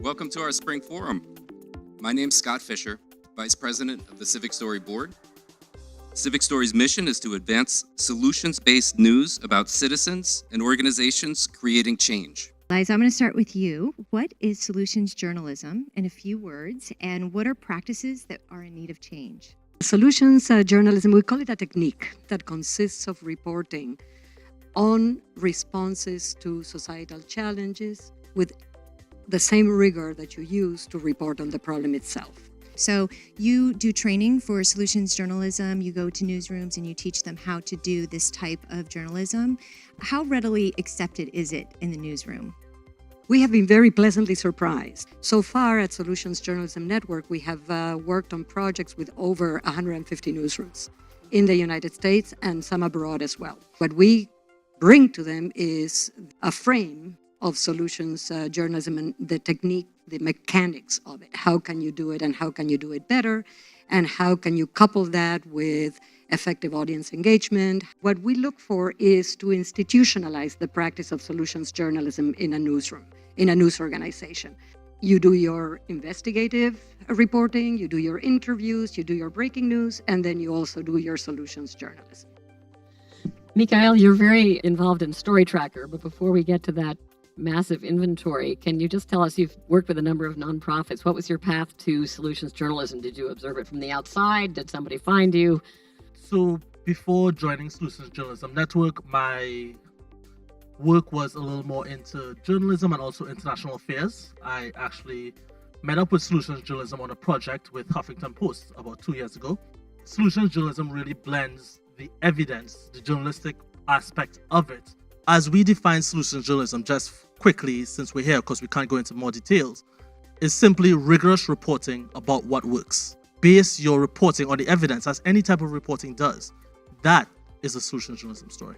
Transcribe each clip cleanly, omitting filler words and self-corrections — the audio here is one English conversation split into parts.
Welcome to our Spring Forum. My name's Scott Fisher, Vice President of the CivicStory Board. CivicStory's mission is to advance solutions-based news about citizens and organizations creating change. Liza, I'm going to start with you. What is solutions journalism in a few words, and what are practices that are in need of change? Solutions journalism, we call it a technique that consists of reporting on responses to societal challenges with the same rigor that you use to report on the problem itself. So you do training for solutions journalism, you go to newsrooms and you teach them how to do this type of journalism. How readily accepted is it in the newsroom? We have been very pleasantly surprised. So far at Solutions Journalism Network, we have worked on projects with over 150 newsrooms in the United States and some abroad as well. What we bring to them is a frame of solutions journalism and the technique, the mechanics of it. How can you do it and how can you do it better? And how can you couple that with effective audience engagement? What we look for is to institutionalize the practice of solutions journalism in a newsroom, in a news organization. You do your investigative reporting, you do your interviews, you do your breaking news, and then you also do your solutions journalism. Mikhael, you're very involved in Story Tracker, but before we get to that massive inventory, can you just tell us, you've worked with a number of nonprofits. What was your path to solutions journalism? Did you observe it from the outside? Did somebody find you? So before joining Solutions Journalism Network, my work was a little more into journalism and also international affairs. I actually met up with Solutions Journalism on a project with Huffington Post about 2 years ago. Solutions Journalism really blends the evidence, the journalistic aspect of it. As we define solutions journalism, just quickly, since we're here, because we can't go into more details, is simply rigorous reporting about what works. Base your reporting on the evidence, as any type of reporting does. That is a solutions journalism story.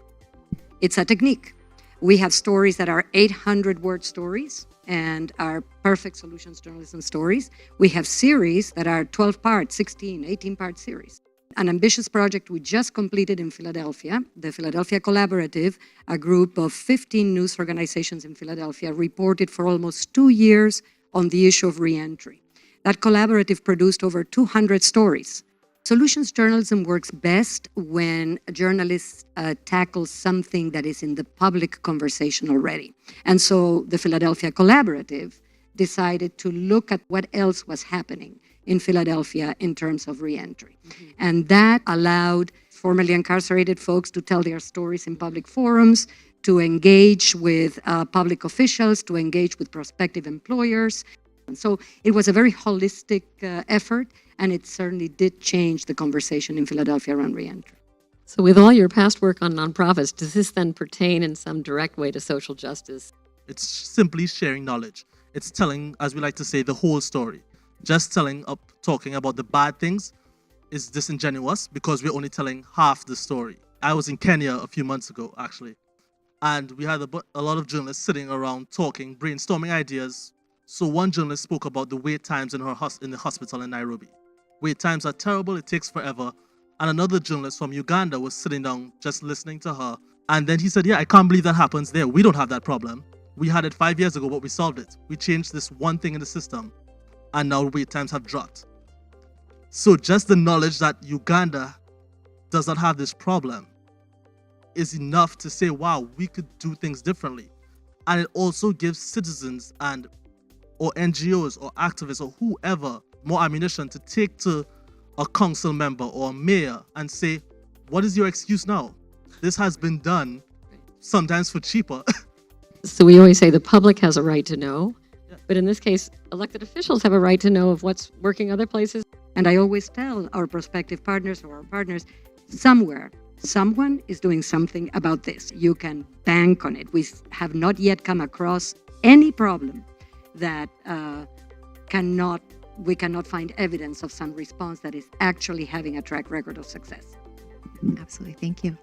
It's a technique. We have stories that are 800-word stories and are perfect solutions journalism stories. We have series that are 12-part, 16, 18-part series. An ambitious project we just completed in Philadelphia, the Philadelphia Collaborative, a group of 15 news organizations in Philadelphia, reported for almost 2 years on the issue of reentry. That collaborative produced over 200 stories. Solutions journalism works best when journalists tackle something that is in the public conversation already. And so the Philadelphia Collaborative decided to look at what else was happening in Philadelphia in terms of reentry. And that allowed formerly incarcerated folks to tell their stories in public forums, to engage with public officials, to engage with prospective employers. And so it was a very holistic effort, and it certainly did change the conversation in Philadelphia around reentry. So with all your past work on nonprofits, does this then pertain in some direct way to social justice? It's simply sharing knowledge. It's telling, as we like to say, the whole story. Just talking about the bad things is disingenuous because we're only telling half the story. I was in Kenya a few months ago, actually, and we had a lot of journalists sitting around talking, brainstorming ideas. So one journalist spoke about the wait times in the hospital in Nairobi. Wait times are terrible, it takes forever. And another journalist from Uganda was sitting down just listening to her. And then he said, yeah, I can't believe that happens there. We don't have that problem. We had it 5 years ago, but we solved it. We changed this one thing in the system, and now wait times have dropped. So just the knowledge that Uganda does not have this problem is enough to say, wow, we could do things differently. And it also gives citizens or NGOs or activists or whoever more ammunition to take to a council member or a mayor and say, what is your excuse now? This has been done, sometimes for cheaper. So we always say the public has a right to know, but in this case, elected officials have a right to know of what's working other places. And I always tell our prospective partners or our partners, somewhere, someone is doing something about this. You can bank on it. We have not yet come across any problem that we cannot find evidence of some response that is actually having a track record of success. Absolutely. Thank you.